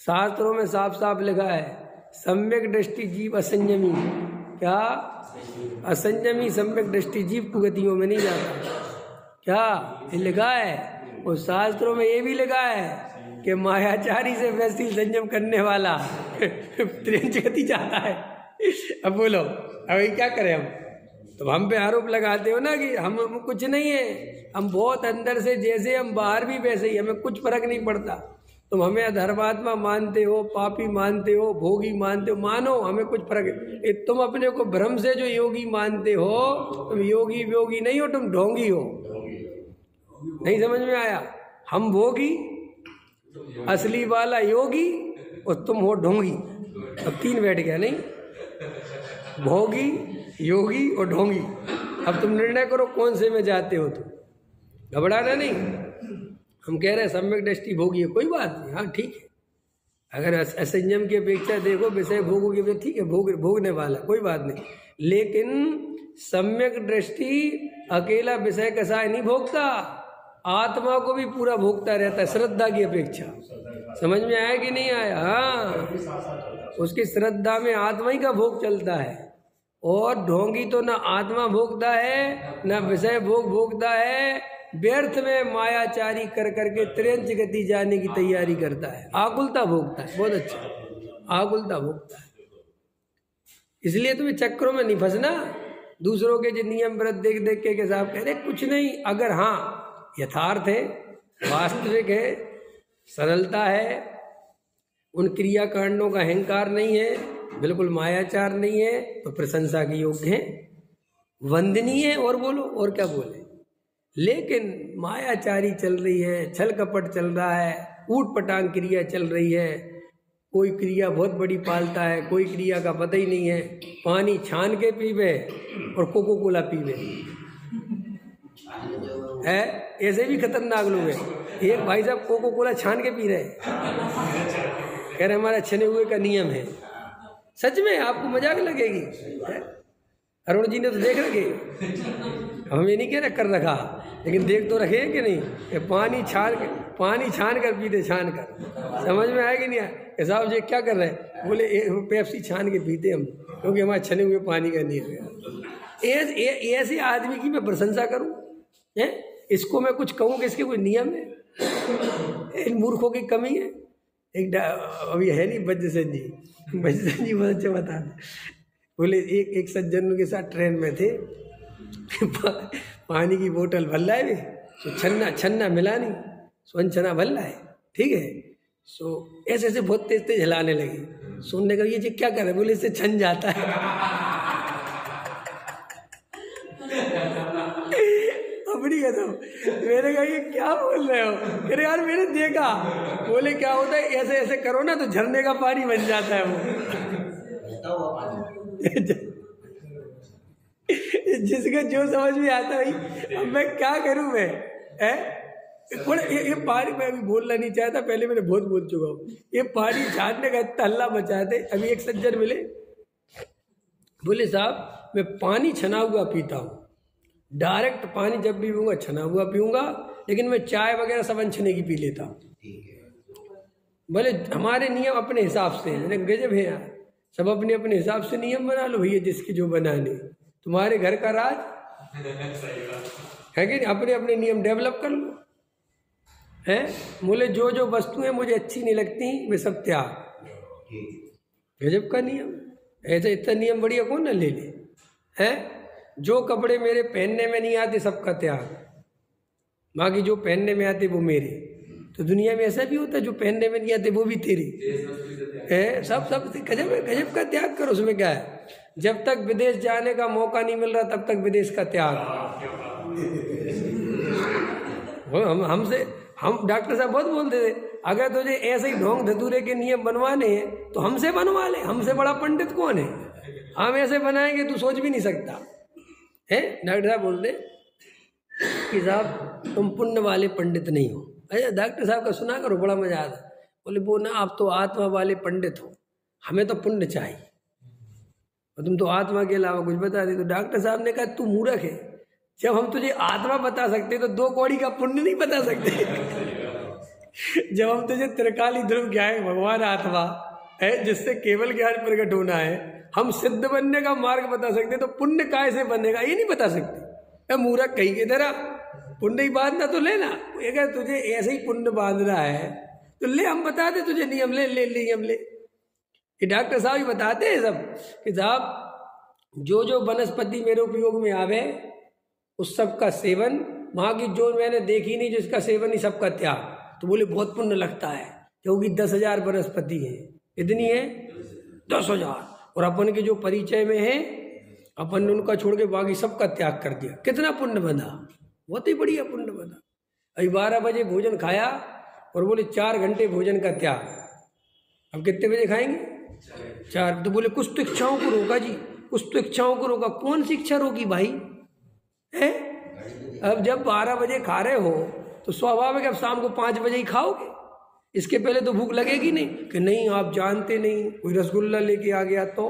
शास्त्रों में साफ साफ लिखा है सम्यक दृष्टि जीव असंयमी, क्या असंयमी सम्यक दृष्टि जीव कुगतियों में नहीं जाता। क्या ये लिखा है? और शास्त्रों में ये भी लिखा है कि मायाचारी से वैसी संयम करने वाला त्रिंच गति जाता है। अब बोलो अब ये क्या करें हम? तो हम पे आरोप लगाते हो ना कि हम कुछ नहीं है, हम बहुत अंदर से जैसे हम बाहर भी वैसे ही, हमें कुछ फर्क नहीं पड़ता। तुम हमें अधर्मात्मा मानते हो, पापी मानते हो, भोगी मानते हो, मानो, हमें कुछ फर्क है। तुम अपने को भ्रम से जो योगी मानते हो, तुम योगी योगी नहीं हो, तुम ढोंगी हो। नहीं समझ में आया? हम भोगी, असली वाला योगी, और तुम हो ढोंगी। अब तीन बैठ गया नहीं? भोगी, योगी और ढोंगी। अब तुम निर्णय करो कौन से में जाते हो। तुम घबराना नहीं। हम कह रहे हैं सम्यक दृष्टि भोगी है, कोई बात नहीं, हाँ ठीक है। अगर असंयम की अपेक्षा देखो विषय भोगों की, ठीक है, भोगने वाला कोई बात नहीं। लेकिन सम्यक दृष्टि अकेला विषय कसाय नहीं भोगता, आत्मा को भी पूरा भोगता रहता है, श्रद्धा की अपेक्षा। समझ में आया कि नहीं आया? हाँ, उसकी श्रद्धा में आत्मा ही का भोग चलता है। और ढोंगी तो ना आत्मा भोगता है ना विषय भोग भोगता है, व्यर्थ में मायाचारी कर करके त्रियंच गति जाने की तैयारी करता है, आकुलता भोगता है। बहुत अच्छा, आकुलता भोगता है। इसलिए तुम्हें चक्रों में नहीं फंसना। दूसरों के जो नियम व्रत देख देख के साहब कह रहे कुछ नहीं, अगर हाँ यथार्थ है, वास्तविक है, सरलता है, उन क्रियाकांडों का अहंकार नहीं है, बिल्कुल मायाचार नहीं है, तो प्रशंसा के योग्य है, वंदनीय है। और बोलो, और क्या बोले? लेकिन मायाचारी चल रही है, छल कपट चल रहा है, ऊट पटांग क्रिया चल रही है, कोई क्रिया बहुत बड़ी पालता है, कोई क्रिया का पता ही नहीं है, पानी छान के पीवे और कोको कोला पीवे है। ऐसे भी खतरनाक लोग हैं। एक भाई साहब कोको कोला छान के पी रहे, कह रहे हमारा छने हुए का नियम है। सच में आपको मजाक लगेगी। अरुण जी ने तो देख रखे, हम ये नहीं कह रहे कर रखा, लेकिन देख तो रखे कि नहीं कि पानी छान कर पीते, छान कर। समझ में आया कि नहीं आया? साहब जी क्या कर रहे हैं? बोले पेप्सी छान के पीते हम, क्योंकि हमारे छने हुए पानी का नियम है। ऐसे आदमी की मैं प्रशंसा करूं है? इसको मैं कुछ कहूँ कि इसके कोई नियम है? इन मूर्खों की कमी है। एक अभी है नहीं बज्जसन जी बहुत अच्छा बता दे। बोले एक सज्जन के साथ ट्रेन में थे, पानी की बोतल भर लाए, तो छन्ना मिला नहीं, स्वयं छन्ना भर लाए, ठीक है। सो ऐसे ऐसे बहुत तेज तेज हिलाने लगे। सुनने का ये जी क्या कर रहे? बोले इससे छन जाता है। अपनी कसम, मैंने कहा ये क्या बोल रहे हो? अरे यार मैंने देखा। बोले क्या होता है, ऐसे ऐसे करो ना तो झरने का पानी बन जाता है वो। जिसका जो समझ में आता है, अब मैं क्या करूं मैं? ये पानी, मैं अभी बोलना नहीं चाहता, पहले मैंने बहुत बोल चुका हूँ। ये पानी छानने का इतना हल्ला मचाते। अभी एक सज्जन मिले, बोले साहब मैं पानी छना हुआ पीता हूँ, डायरेक्ट पानी जब भी पीऊँगा छना हुआ पीऊँगा, लेकिन मैं चाय वगैरह सब अनछने की पी लेता हूँ। बोले हमारे नियम अपने हिसाब से। मैंने गजब है यार, सब अपने अपने हिसाब से नियम बना लो भैया, जिसकी जो बनाने। तुम्हारे घर का राज है कि नहीं? अपने अपने नियम डेवलप कर लो है। बोले जो जो वस्तुएं मुझे अच्छी नहीं लगती वे सब त्याग। गजब का नियम। ऐसा इतना नियम बढ़िया कौन ना ले ले है? जो कपड़े मेरे पहनने में नहीं आते सबका त्याग, बाकी जो पहनने में आते वो मेरे। तो दुनिया में ऐसा भी होता है जो पहनने में नहीं आते वो भी तेरे है। सब गजब का त्याग करो, उसमें क्या है? जब तक विदेश जाने का मौका नहीं मिल रहा तब तक विदेश का त्याग। हम डॉक्टर साहब बहुत बोलते थे, अगर तुझे ऐसे ही ढोंग धतूरे के नियम बनवाने हैं तो हमसे बनवा ले, हमसे बड़ा पंडित कौन है? हम ऐसे बनाएंगे तू सोच भी नहीं सकता है। डॉक्टर साहब बोलते कि साहब तुम पुण्य वाले पंडित नहीं हो। अरे डॉक्टर साहब का सुना करो, बड़ा मजा आता। बोले वो ना आप तो आत्मा वाले पंडित हो, हमें तो पुण्य चाहिए और तुम तो आत्मा के अलावा कुछ बता दे। तो डॉक्टर साहब ने कहा तू मूर्ख है, जब हम तुझे आत्मा बता सकते तो 2 कौड़ी का पुण्य नहीं बता सकते जब हम तुझे त्रिकाली ध्रुव क्या है भगवान आत्मा है जिससे केवल ज्ञान प्रकट होना है, हम सिद्ध बनने का मार्ग बता सकते, तो पुण्य काय से बनेगा ये नहीं बता सकते। मूर्ख कहीं के तरह पुण्य ही बांधना तो लेना, अगर तुझे ऐसे ही पुण्य बांधना है तो ले, हम बताते तुझे नियम, ले नियम ले। ये डॉक्टर साहब ही बताते हैं सब कि साहब जो वनस्पति मेरे उपयोग में आवे उस सब का सेवन, वहाँ की जो मैंने देखी नहीं जिसका सेवन ही सबका त्याग, तो बोले बहुत पुण्य लगता है क्योंकि 10,000 वनस्पति है, इतनी है 10,000, और अपन के जो परिचय में है अपन ने उनका छोड़ के बाकी सबका त्याग कर दिया, कितना पुण्य बना, बहुत ही बढ़िया पुण्य बना। अभी 12 बजे भोजन खाया और बोले 4 घंटे भोजन का त्याग, अब कितने बजे खाएंगे 4, तो बोले कुछ तो इच्छाओं को रोका जी, कुछ तो इच्छाओं को रोका, कौन सी इच्छा रोकी भाई है? अब जब 12 बजे खा रहे हो तो स्वाभाविक अब शाम को 5 बजे ही खाओगे, इसके पहले तो भूख लगेगी नहीं कि नहीं आप जानते नहीं, कोई रसगुल्ला लेके आ गया तो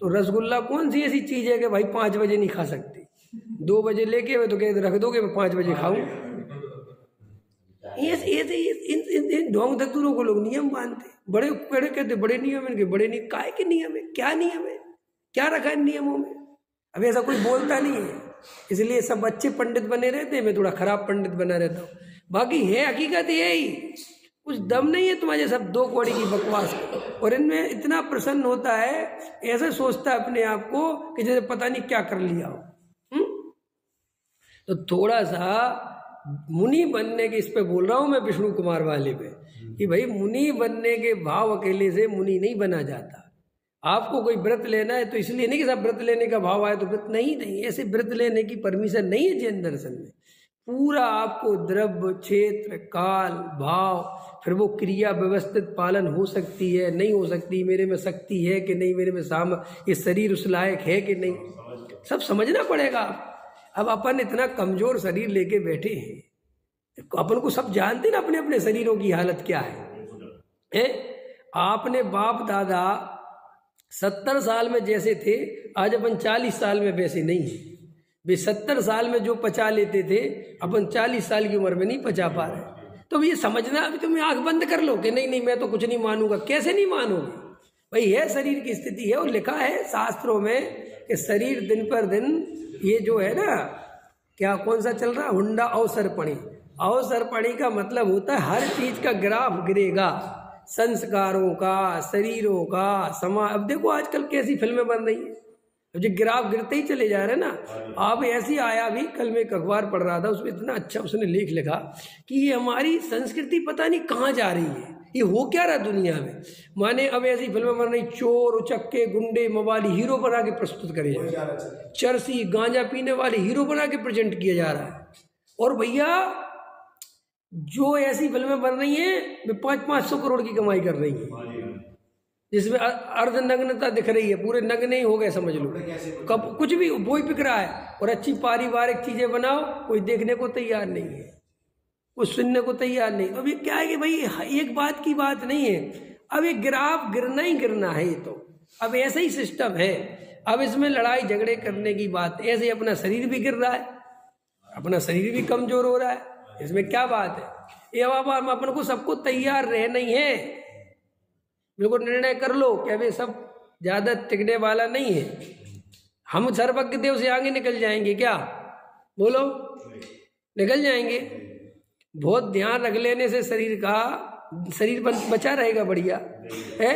रसगुल्ला कौन सी ऐसी चीज है कि भाई 5 बजे नहीं खा सकते, 2 बजे लेके हुए तो कहते रख दोगे मैं 5 बजे खाऊं। ऐसे ढोंग धतूरों को लोग नियम मानते, बड़े बड़े कहते बड़े नियम है, इनके बड़े नियम, काय के नियम है, क्या नियम है, क्या रखा है नियमों में, अब ऐसा कोई बोलता नहीं है, इसलिए सब अच्छे पंडित बने रहते हैं, मैं थोड़ा खराब पंडित बना रहता हूँ, बाकी है हकीकत यही, कुछ दम नहीं है तुम्हारे सब 2 कौड़ी की बकवास, और इनमें इतना प्रसन्न होता है, ऐसे सोचता है अपने आप को कि जैसे पता नहीं क्या कर लिया हो। तो थोड़ा सा मुनि बनने के, इस पे बोल रहा हूं मैं विष्णु कुमार वाले पे, कि भाई मुनि बनने के भाव अकेले से मुनि नहीं बना जाता। आपको कोई व्रत लेना है तो इसलिए नहीं कि सब व्रत लेने का भाव आए तो व्रत, नहीं, ऐसे व्रत लेने की परमिशन नहीं है जैन दर्शन में। पूरा आपको द्रव्य, क्षेत्र, काल, भाव, फिर वो क्रिया व्यवस्थित पालन हो सकती है नहीं हो सकती, मेरे में शक्ति है कि नहीं, मेरे में ये शरीर उस लायक है कि नहीं, सब समझना पड़ेगा। अब अपन इतना कमजोर शरीर लेके बैठे हैं, अपन को सब जानते ना अपने अपने शरीरों की हालत क्या है? आपने बाप दादा 70 साल में जैसे थे, आज अपन 40 साल में वैसे नहीं है। वे 70 साल में जो पचा लेते थे अपन 40 साल की उम्र में नहीं पचा पा रहे। तो ये समझना, अभी तुम आंख बंद कर लो कि नहीं मैं तो कुछ नहीं मानूंगा, कैसे नहीं मानोगे भाई? है शरीर की स्थिति है, और लिखा है शास्त्रों में कि शरीर दिन पर दिन, ये जो है ना क्या कौन सा चल रहा, हुंडा अवसरपणी, अवसरपणी का मतलब होता है हर चीज का ग्राफ गिरेगा, संस्कारों का, शरीरों का, समाज। अब देखो आजकल कैसी फिल्में बन रही है, अब जो ग्राफ गिरते ही चले जा रहे हैं ना। अब ऐसी आया भी, कल मैं एक अखबार पढ़ रहा था, उसमें इतना अच्छा उसने लेख लिखा कि ये हमारी संस्कृति पता नहीं कहाँ जा रही है, ये हो क्या रहा दुनिया में। माने अब ऐसी फिल्में बन रही, चोर उचक्के गुंडे मवाली हीरो बना के प्रस्तुत करे जा रहे हैं, चरसी गांजा पीने वाले हीरो बना के प्रेजेंट किया जा रहा है। और भैया जो ऐसी फिल्में बन रही हैं वे 500-500 करोड़ की कमाई कर रही हैं, जिसमें अर्ध नग्नता दिख रही है, पूरे नग्न ही हो गए समझ लो, कब कुछ भी वही बिक रहा है। और अच्छी पारिवारिक चीजें बनाओ, कोई देखने को तैयार नहीं है, कोई सुनने को तैयार नहीं। तो अब ये क्या है कि भाई एक बात की बात नहीं है, अब ये ग्राफ गिरना ही गिरना है, ये तो अब ऐसा ही सिस्टम है। अब इसमें लड़ाई झगड़े करने की बात, ऐसे अपना शरीर भी गिर रहा है, अपना शरीर भी कमजोर हो रहा है, इसमें क्या बात है? ये अब हम अपन को सबको तैयार रह नहीं है, बिल्कुल निर्णय कर लो कि अभी सब ज्यादा टिकने वाला नहीं है, हम सर्वज्ञ देव से आगे निकल जाएंगे क्या? बोलो, निकल जाएंगे। बहुत ध्यान रख लेने से शरीर बचा रहेगा, बढ़िया है।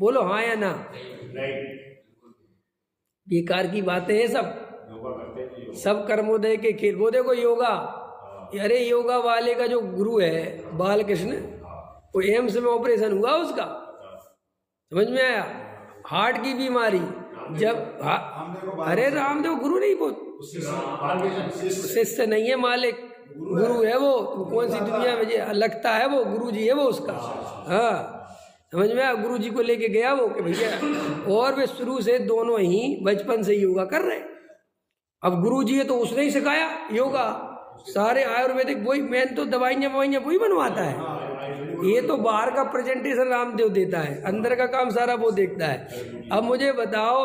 बोलो हाँ या ना? बेकार की बातें हैं सब कर्मोदय के खेल। वो देखो योगा, अरे योगा वाले का जो गुरु है बालकृष्ण, वो एम्स में ऑपरेशन हुआ उसका, समझ में आया? हार्ट की बीमारी जब अरे रामदेव गुरु नहीं, वो शिष्य नहीं है, मालिक गुरु है वो। तुम कौन सी दुनिया में लगता है, वो गुरु जी है वो उसका। हाँ समझ में आया? गुरु जी को लेके गया वो कि भैया, और वे शुरू से दोनों ही बचपन से योगा कर रहे। अब गुरु जी है तो उसने ही सिखाया योगा, सारे आयुर्वेदिक वही, मेन तो दवाइयाँ वही बनवाता है। ये तो बाहर का प्रेजेंटेशन रामदेव देता है, अंदर का काम सारा वो देखता है। अब मुझे बताओ,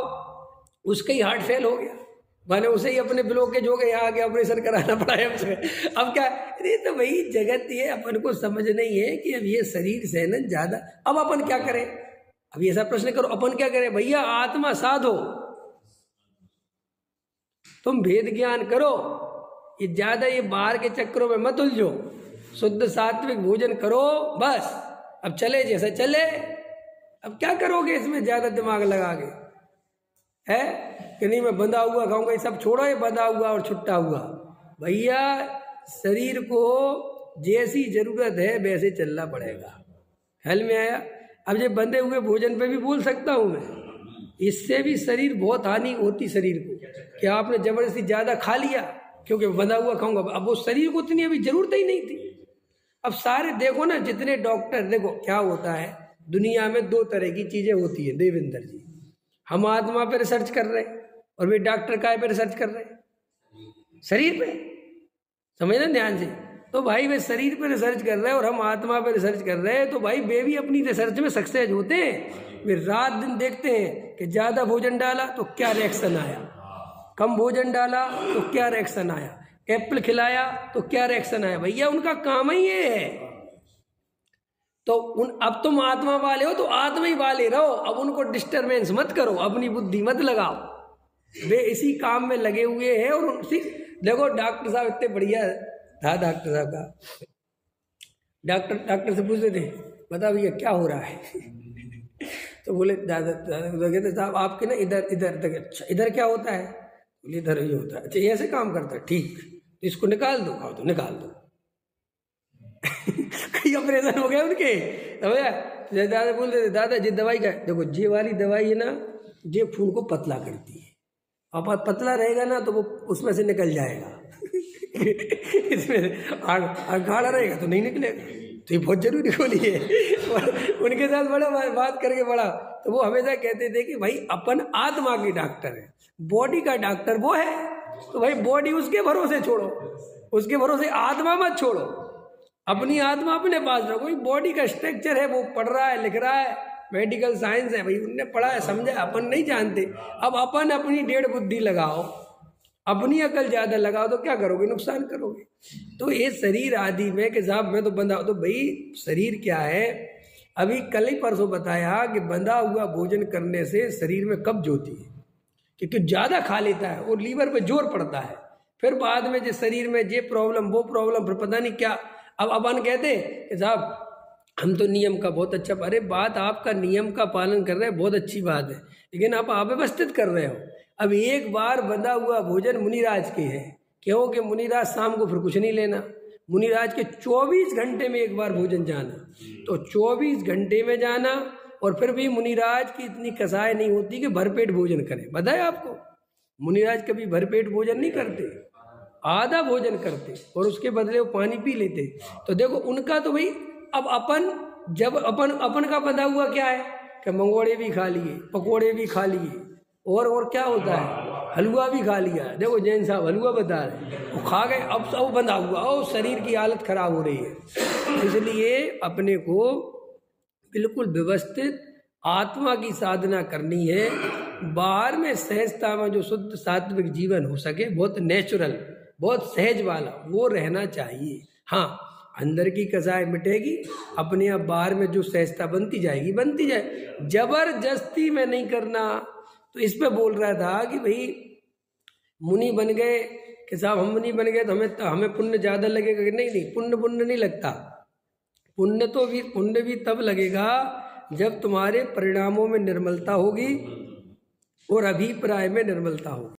उसका ही हार्ट फेल हो गया, मैंने उसे ही अपने ब्लॉकेज हो गए, यहाँ आके ऑपरेशन कराना पड़ा है हमसे। अब क्या, अरे तो वही जगत ये अपन को समझ नहीं है कि अब ये शरीर से ना ज्यादा, अब अपन क्या करें? अब ऐसा प्रश्न करो, अपन क्या करें? भैया आत्मा साधो, तुम भेद ज्ञान करो, ये ज्यादा ये बाहर के चक्करों में मत उलझो, शुद्ध सात्विक भोजन करो बस। अब चले जैसा चले, अब क्या करोगे इसमें ज्यादा दिमाग लगा के? है कि नहीं मैं बंधा हुआ खाऊंगा, ये सब छोड़ो, ये बंधा हुआ और छुट्टा हुआ। भैया शरीर को जैसी जरूरत है वैसे चलना पड़ेगा। हल में आया? अब ये बंधे हुए भोजन पे भी बोल सकता हूं मैं, इससे भी शरीर बहुत हानि होती शरीर को, कि आपने जबरदस्ती ज्यादा खा लिया क्योंकि बंधा हुआ खाऊंगा, अब वो शरीर को इतनी अभी जरूरत ही नहीं थी। अब सारे देखो ना, जितने डॉक्टर, देखो क्या होता है दुनिया में, दो तरह की चीजें होती है देवेंद्र जी। हम आत्मा पे रिसर्च कर रहे हैं और वे डॉक्टर काय पे रिसर्च कर रहे हैं? शरीर पे। समझना ध्यान से। तो भाई वे शरीर पे रिसर्च कर रहे हैं और हम आत्मा पे रिसर्च कर रहे हैं, तो भाई वे भी अपनी रिसर्च में सक्सेस होते हैं। वे रात दिन देखते हैं कि ज्यादा भोजन डाला तो क्या रिएक्शन आया, कम भोजन डाला तो क्या रिएक्शन आया, एप्पल खिलाया तो क्या रिएक्शन आया। भैया उनका काम ही ये है। तो अब तुम आत्मा वाले हो तो आत्मा ही वाले रहो, अब उनको डिस्टरबेंस मत करो, अपनी बुद्धि मत लगाओ, वे इसी काम में लगे हुए हैं। और देखो डॉक्टर साहब इतने बढ़िया था, डॉक्टर साहब का, डॉक्टर से पूछते थे बता भैया क्या हो रहा है? तो बोले दादा कहते साहब आपके ना इधर इधर, अच्छा इधर क्या होता है? बोले इधर ही होता है। अच्छा ये ऐसे काम करता है, ठीक, तो इसको निकाल दो। खाओ तो निकाल दो। कई ऑपरेशन हो गए उनके। तो दादा बोलते थे दादा जी दवाई का, देखो ये वाली दवाई है ना, ये खून को पतला करती है, अब पतला रहेगा ना तो वो उसमें से निकल जाएगा। इसमें गाढ़ा रहेगा तो नहीं निकलेगा, तो ये बहुत जरूरी खोली है। उनके साथ बड़ा बात करके बड़ा, तो वो हमेशा कहते थे कि भाई अपन आत्मा की डॉक्टर है, बॉडी का डॉक्टर वो है, तो भाई बॉडी उसके भरोसे छोड़ो, उसके भरोसे आत्मा मत छोड़ो, अपनी आत्मा अपने पास रखो। बॉडी का स्ट्रक्चर है वो पढ़ रहा है, लिख रहा है, मेडिकल साइंस है भाई, उनने पढ़ा है समझा, अपन नहीं जानते। अब अपन अपनी डेढ़ बुद्धि लगाओ, अपनी अकल ज्यादा लगाओ तो क्या करोगे? नुकसान करोगे। तो ये शरीर आदि में कि साहब मैं तो बंधा, तो भाई शरीर क्या है? अभी कल ही परसों बताया कि बंधा हुआ भोजन करने से शरीर में कब्ज होती है, क्योंकि ज्यादा खा लेता है और लीवर पे जोर पड़ता है, फिर बाद में जो शरीर में ये प्रॉब्लम वो प्रॉब्लम, फिर पता नहीं क्या। अब अपन कहते कि साहब हम तो नियम का बहुत अच्छा, अरे बात आपका नियम का पालन कर रहे हैं बहुत अच्छी बात है, लेकिन आप अव्यवस्थित कर रहे हो। अब एक बार बंधा हुआ भोजन मुनिराज के है, क्योंकि मुनिराज शाम को फिर कुछ नहीं लेना, मुनिराज के 24 घंटे में एक बार भोजन जाना, तो 24 घंटे में जाना, और फिर भी मुनिराज की इतनी कसाई नहीं होती कि भरपेट भोजन करें। बताए आपको, मुनिराज कभी भरपेट भोजन नहीं करते, आधा भोजन करते और उसके बदले वो पानी पी लेते। तो देखो उनका तो भाई, अब अपन जब अपन का बंधा हुआ क्या है कि मंगोड़े भी खा लिए, पकोड़े भी खा लिए, और क्या होता है, हलवा भी खा लिया। देखो जैन साहब हलवा बता रहे, वो खा गए, अब सब बंधा हुआ और शरीर की हालत खराब हो रही है। इसलिए अपने को बिल्कुल व्यवस्थित आत्मा की साधना करनी है। बाहर में सहजता में जो शुद्ध सात्विक जीवन हो सके, बहुत नेचुरल, बहुत सहज वाला वो रहना चाहिए। हाँ, अंदर की कसाई मिटेगी, अपने आप बाहर में जो सहजता बनती जाएगी, बनती जाए, जबरदस्ती में नहीं करना। तो इस पे बोल रहा था कि भाई मुनि बन गए कि साहब हम मुनि बन गए तो हमें पुण्य ज्यादा लगेगा कि नहीं, पुण्य नहीं लगता। पुण्य भी तब लगेगा जब तुम्हारे परिणामों में निर्मलता होगी और अभिप्राय में निर्मलता होगी।